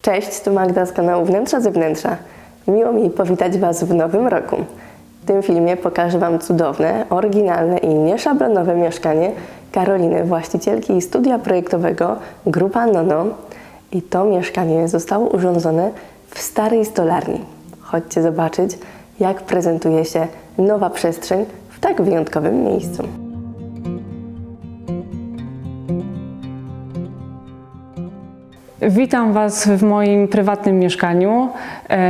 Cześć, tu Magda z kanału Wnętrza Zewnętrza. Miło mi powitać Was w nowym roku. W tym filmie pokażę Wam cudowne, oryginalne i nieszablonowe mieszkanie Karoliny, właścicielki studia projektowego Grupa Nono. I to mieszkanie zostało urządzone w starej stolarni. Chodźcie zobaczyć, jak prezentuje się nowa przestrzeń w tak wyjątkowym miejscu. Witam Was w moim prywatnym mieszkaniu.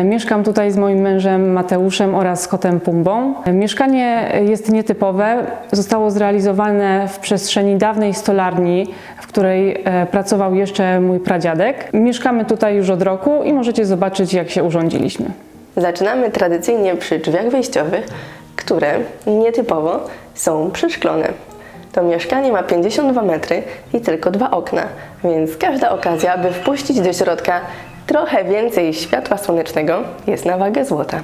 Mieszkam tutaj z moim mężem Mateuszem oraz kotem Pumbą. Mieszkanie jest nietypowe. Zostało zrealizowane w przestrzeni dawnej stolarni, w której pracował jeszcze mój pradziadek. Mieszkamy tutaj już od roku i możecie zobaczyć, jak się urządziliśmy. Zaczynamy tradycyjnie przy drzwiach wejściowych, które nietypowo są przeszklone. To mieszkanie ma 52 metry i tylko 2 okna, więc każda okazja, aby wpuścić do środka trochę więcej światła słonecznego, jest na wagę złota.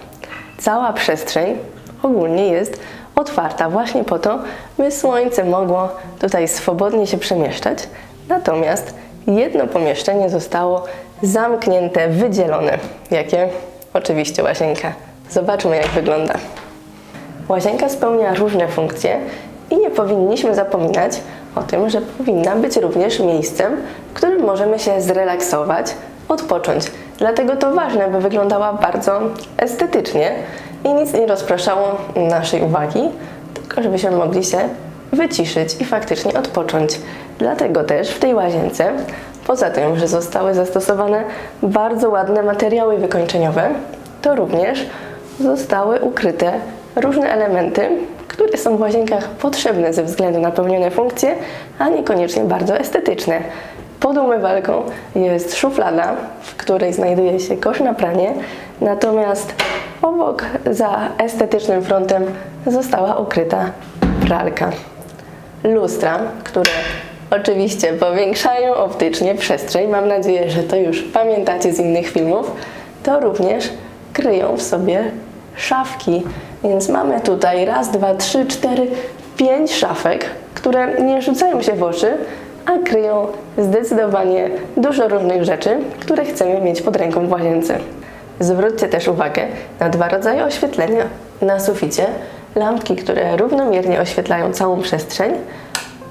Cała przestrzeń ogólnie jest otwarta właśnie po to, by słońce mogło tutaj swobodnie się przemieszczać. Natomiast jedno pomieszczenie zostało zamknięte, wydzielone. Jakie? Oczywiście łazienka. Zobaczmy, jak wygląda. Łazienka spełnia różne funkcje i nie powinniśmy zapominać o tym, że powinna być również miejscem, w którym możemy się zrelaksować, odpocząć. Dlatego to ważne, by wyglądała bardzo estetycznie i nic nie rozpraszało naszej uwagi, tylko żebyśmy mogli się wyciszyć i faktycznie odpocząć. Dlatego też w tej łazience, poza tym, że zostały zastosowane bardzo ładne materiały wykończeniowe, to również zostały ukryte różne elementy, które są w łazienkach potrzebne ze względu na pełnione funkcje, a niekoniecznie bardzo estetyczne. Pod umywalką jest szuflada, w której znajduje się kosz na pranie, natomiast obok, za estetycznym frontem, została ukryta pralka. Lustra, które oczywiście powiększają optycznie przestrzeń, mam nadzieję, że to już pamiętacie z innych filmów, to również kryją w sobie szafki. Więc mamy tutaj raz, dwa, trzy, cztery, 5 szafek, które nie rzucają się w oczy, a kryją zdecydowanie dużo różnych rzeczy, które chcemy mieć pod ręką w łazience. Zwróćcie też uwagę na 2 rodzaje oświetlenia. Na suficie lampki, które równomiernie oświetlają całą przestrzeń,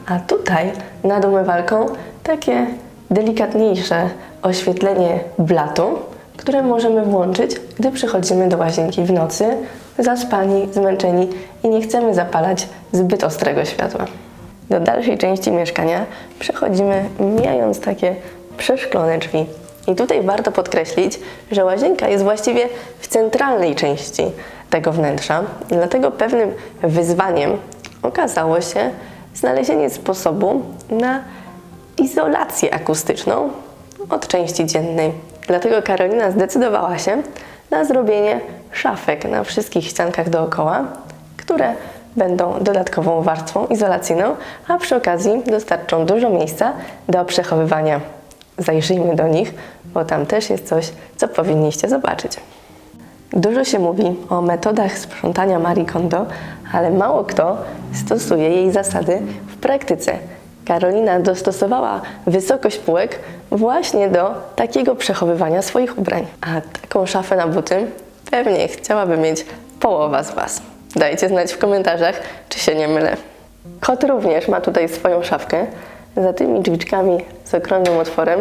a tutaj nad umywalką takie delikatniejsze oświetlenie blatu, które możemy włączyć, gdy przychodzimy do łazienki w nocy, zaspani, zmęczeni i nie chcemy zapalać zbyt ostrego światła. Do dalszej części mieszkania przechodzimy, mijając takie przeszklone drzwi. I tutaj warto podkreślić, że łazienka jest właściwie w centralnej części tego wnętrza, dlatego pewnym wyzwaniem okazało się znalezienie sposobu na izolację akustyczną od części dziennej. Dlatego Karolina zdecydowała się na zrobienie szafek na wszystkich ściankach dookoła, które będą dodatkową warstwą izolacyjną, a przy okazji dostarczą dużo miejsca do przechowywania. Zajrzyjmy do nich, bo tam też jest coś, co powinniście zobaczyć. Dużo się mówi o metodach sprzątania Marie Kondo, ale mało kto stosuje jej zasady w praktyce. Karolina dostosowała wysokość półek właśnie do takiego przechowywania swoich ubrań. A taką szafę na buty pewnie chciałaby mieć połowa z Was. Dajcie znać w komentarzach, czy się nie mylę. Kot również ma tutaj swoją szafkę. Za tymi drzwiczkami z okrągłym otworem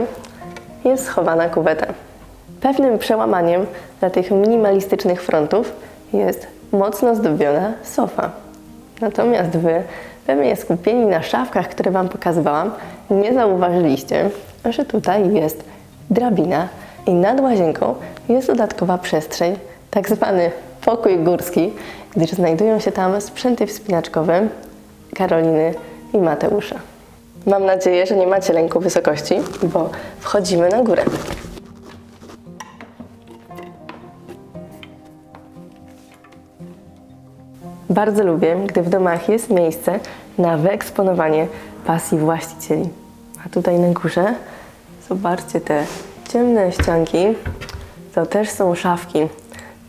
jest schowana kuweta. Pewnym przełamaniem dla tych minimalistycznych frontów jest mocno zdobiona sofa. Natomiast Wy, pewnie skupieni na szafkach, które Wam pokazywałam, nie zauważyliście, że tutaj jest drabina i nad łazienką jest dodatkowa przestrzeń, tak zwany pokój górski, gdyż znajdują się tam sprzęty wspinaczkowe Karoliny i Mateusza. Mam nadzieję, że nie macie lęku wysokości, bo wchodzimy na górę. Bardzo lubię, gdy w domach jest miejsce na wyeksponowanie pasji właścicieli. A tutaj na górze, zobaczcie te ciemne ścianki, to też są szafki.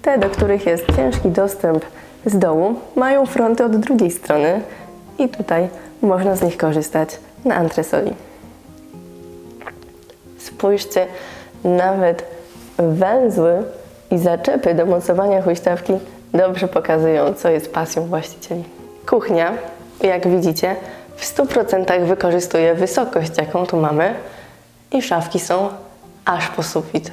Te, do których jest ciężki dostęp z dołu, mają fronty od drugiej strony i tutaj można z nich korzystać na antresoli. Spójrzcie Nawet węzły i zaczepy do mocowania huśtawki dobrze pokazują, co jest pasją właścicieli. Kuchnia, jak widzicie, w 100% wykorzystuje wysokość, jaką tu mamy, i szafki są aż po sufit.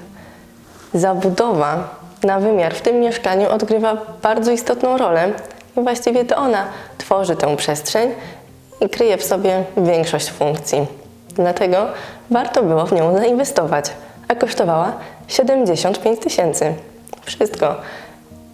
Zabudowa na wymiar w tym mieszkaniu odgrywa bardzo istotną rolę i właściwie to ona tworzy tę przestrzeń i kryje w sobie większość funkcji. Dlatego warto było w nią zainwestować, a kosztowała 75 000. Wszystko.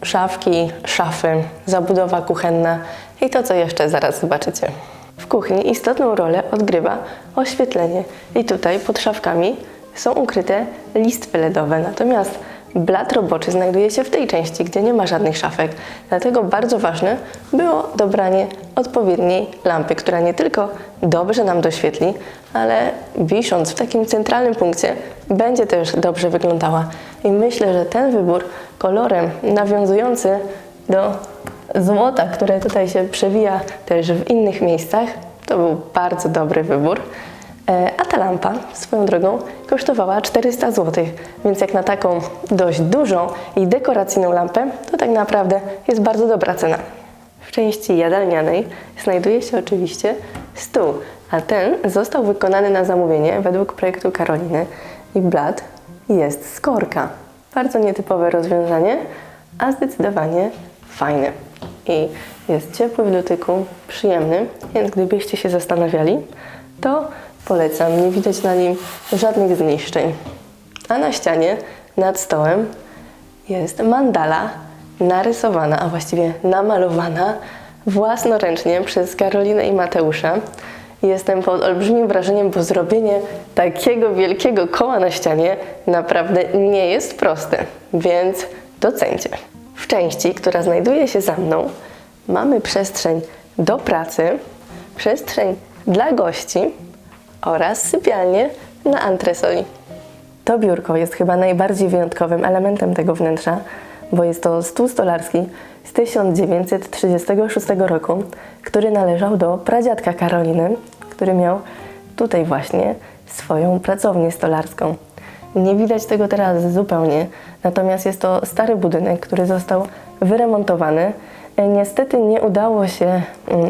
Szafki, szafy, zabudowa kuchenna i to, co jeszcze zaraz zobaczycie. W kuchni istotną rolę odgrywa oświetlenie i tutaj pod szafkami są ukryte listwy LEDowe, natomiast blat roboczy znajduje się w tej części, gdzie nie ma żadnych szafek. Dlatego bardzo ważne było dobranie odpowiedniej lampy, która nie tylko dobrze nam doświetli, ale wisząc w takim centralnym punkcie będzie też dobrze wyglądała. I myślę, że ten wybór kolorem nawiązujący do złota, które tutaj się przewija też w innych miejscach, to był bardzo dobry wybór. A ta lampa, swoją drogą, kosztowała 400 zł, więc jak na taką dość dużą i dekoracyjną lampę, to tak naprawdę jest bardzo dobra cena. W części jadalnianej znajduje się oczywiście stół, a ten został wykonany na zamówienie według projektu Karoliny i blat jest z korka. Bardzo nietypowe rozwiązanie, a zdecydowanie fajne. I jest ciepły w dotyku, przyjemny, więc gdybyście się zastanawiali, to polecam, nie widać na nim żadnych zniszczeń. A na ścianie, nad stołem, jest mandala narysowana, a właściwie namalowana własnoręcznie przez Karolinę i Mateusza. Jestem pod olbrzymim wrażeniem, bo zrobienie takiego wielkiego koła na ścianie naprawdę nie jest proste, więc docencie. W części, która znajduje się za mną, mamy przestrzeń do pracy, przestrzeń dla gości oraz sypialnię na antresoli. To biurko jest chyba najbardziej wyjątkowym elementem tego wnętrza, bo jest to stół stolarski z 1936 roku, który należał do pradziadka Karoliny, który miał tutaj właśnie swoją pracownię stolarską. Nie widać tego teraz zupełnie, natomiast jest to stary budynek, który został wyremontowany. Niestety nie udało się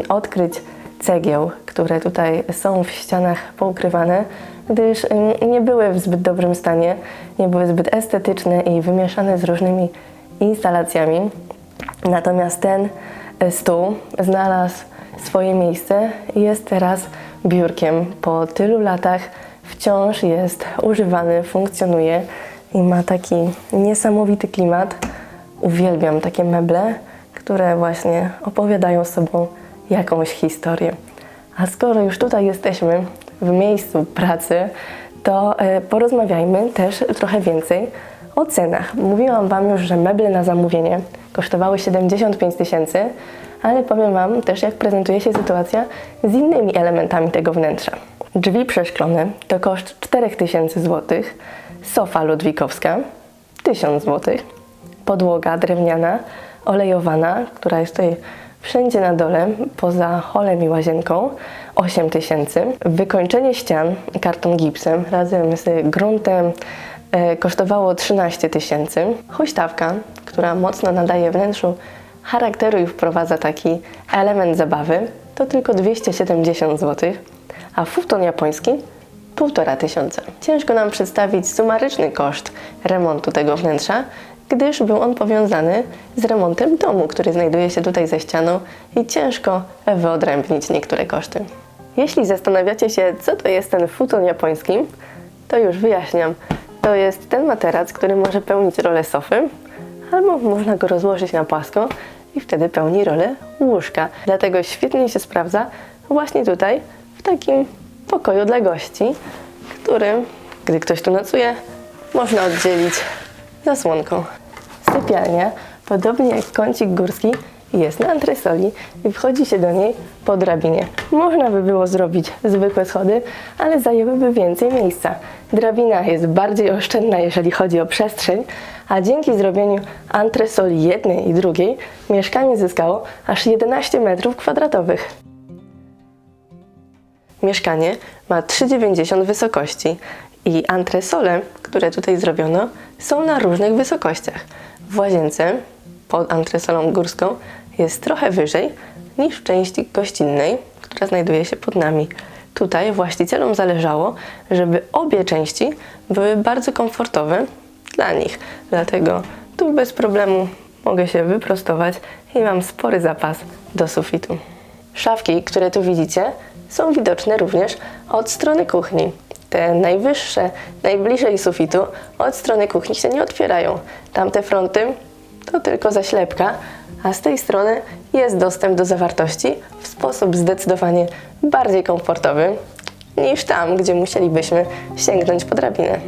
odkryć cegieł, które tutaj są w ścianach poukrywane, gdyż nie były w zbyt dobrym stanie, nie były zbyt estetyczne i wymieszane z różnymi instalacjami. Natomiast ten stół znalazł swoje miejsce i jest teraz biurkiem. Po tylu latach wciąż jest używany, funkcjonuje i ma taki niesamowity klimat. Uwielbiam takie meble, które właśnie opowiadają sobą jakąś historię. A skoro już tutaj jesteśmy w miejscu pracy, to porozmawiajmy też trochę więcej o cenach. Mówiłam Wam już, że meble na zamówienie kosztowały 75 000, ale powiem Wam też, jak prezentuje się sytuacja z innymi elementami tego wnętrza. Drzwi przeszklone to koszt 4000 zł, sofa ludwikowska 1000 zł, podłoga drewniana, olejowana, która jest tutaj wszędzie na dole, poza holem i łazienką, 8000. Wykończenie ścian karton gipsem razem z gruntem kosztowało 13 000. Huśtawka, która mocno nadaje wnętrzu charakteru i wprowadza taki element zabawy, to tylko 270 zł, a futon japoński 1500. Ciężko nam przedstawić sumaryczny koszt remontu tego wnętrza, gdyż był on powiązany z remontem domu, który znajduje się tutaj za ścianą i ciężko wyodrębnić niektóre koszty. Jeśli zastanawiacie się, co to jest ten futon japoński, to już wyjaśniam. To jest ten materac, który może pełnić rolę sofy, albo można go rozłożyć na płasko i wtedy pełni rolę łóżka. Dlatego świetnie się sprawdza właśnie tutaj, w takim pokoju dla gości, który, gdy ktoś tu nocuje, można oddzielić zasłonką. Sypialnia, podobnie jak kącik górski, jest na antresoli i wchodzi się do niej po drabinie. Można by było zrobić zwykłe schody, ale zajęłyby więcej miejsca. Drabina jest bardziej oszczędna, jeżeli chodzi o przestrzeń, a dzięki zrobieniu antresoli jednej i drugiej mieszkanie zyskało aż 11 m². Mieszkanie ma 3,90 wysokości I antresole, które tutaj zrobiono, są na różnych wysokościach. W łazience pod antresolą górską jest trochę wyżej niż w części gościnnej, która znajduje się pod nami. Tutaj właścicielom zależało, żeby obie części były bardzo komfortowe dla nich. Dlatego tu bez problemu mogę się wyprostować i mam spory zapas do sufitu. Szafki, które tu widzicie, są widoczne również od strony kuchni. Te najwyższe, najbliżej sufitu, od strony kuchni się nie otwierają. Tamte fronty to tylko zaślepka, a z tej strony jest dostęp do zawartości w sposób zdecydowanie bardziej komfortowy niż tam, gdzie musielibyśmy sięgnąć po drabinę.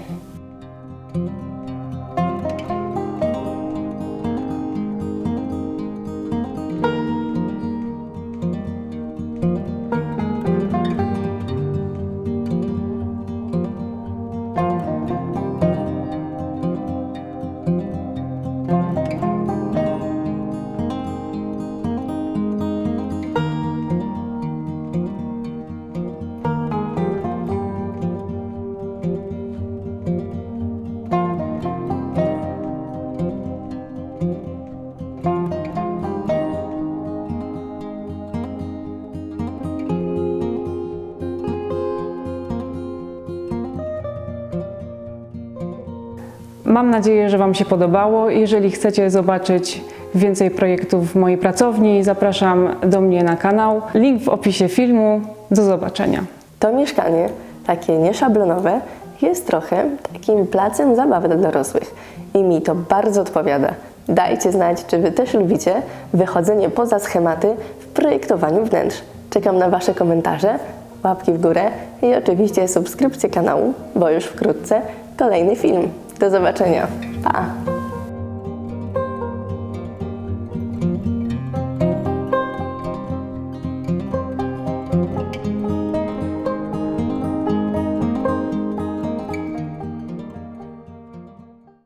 Mam nadzieję, że Wam się podobało. Jeżeli chcecie zobaczyć więcej projektów w mojej pracowni, zapraszam do mnie na kanał. Link w opisie filmu. Do zobaczenia. To mieszkanie, takie nieszablonowe, jest trochę takim placem zabawy dla dorosłych i mi to bardzo odpowiada. Dajcie znać, czy Wy też lubicie wychodzenie poza schematy w projektowaniu wnętrz. Czekam na Wasze komentarze, łapki w górę i oczywiście subskrypcję kanału, bo już wkrótce kolejny film. Do zobaczenia. Pa!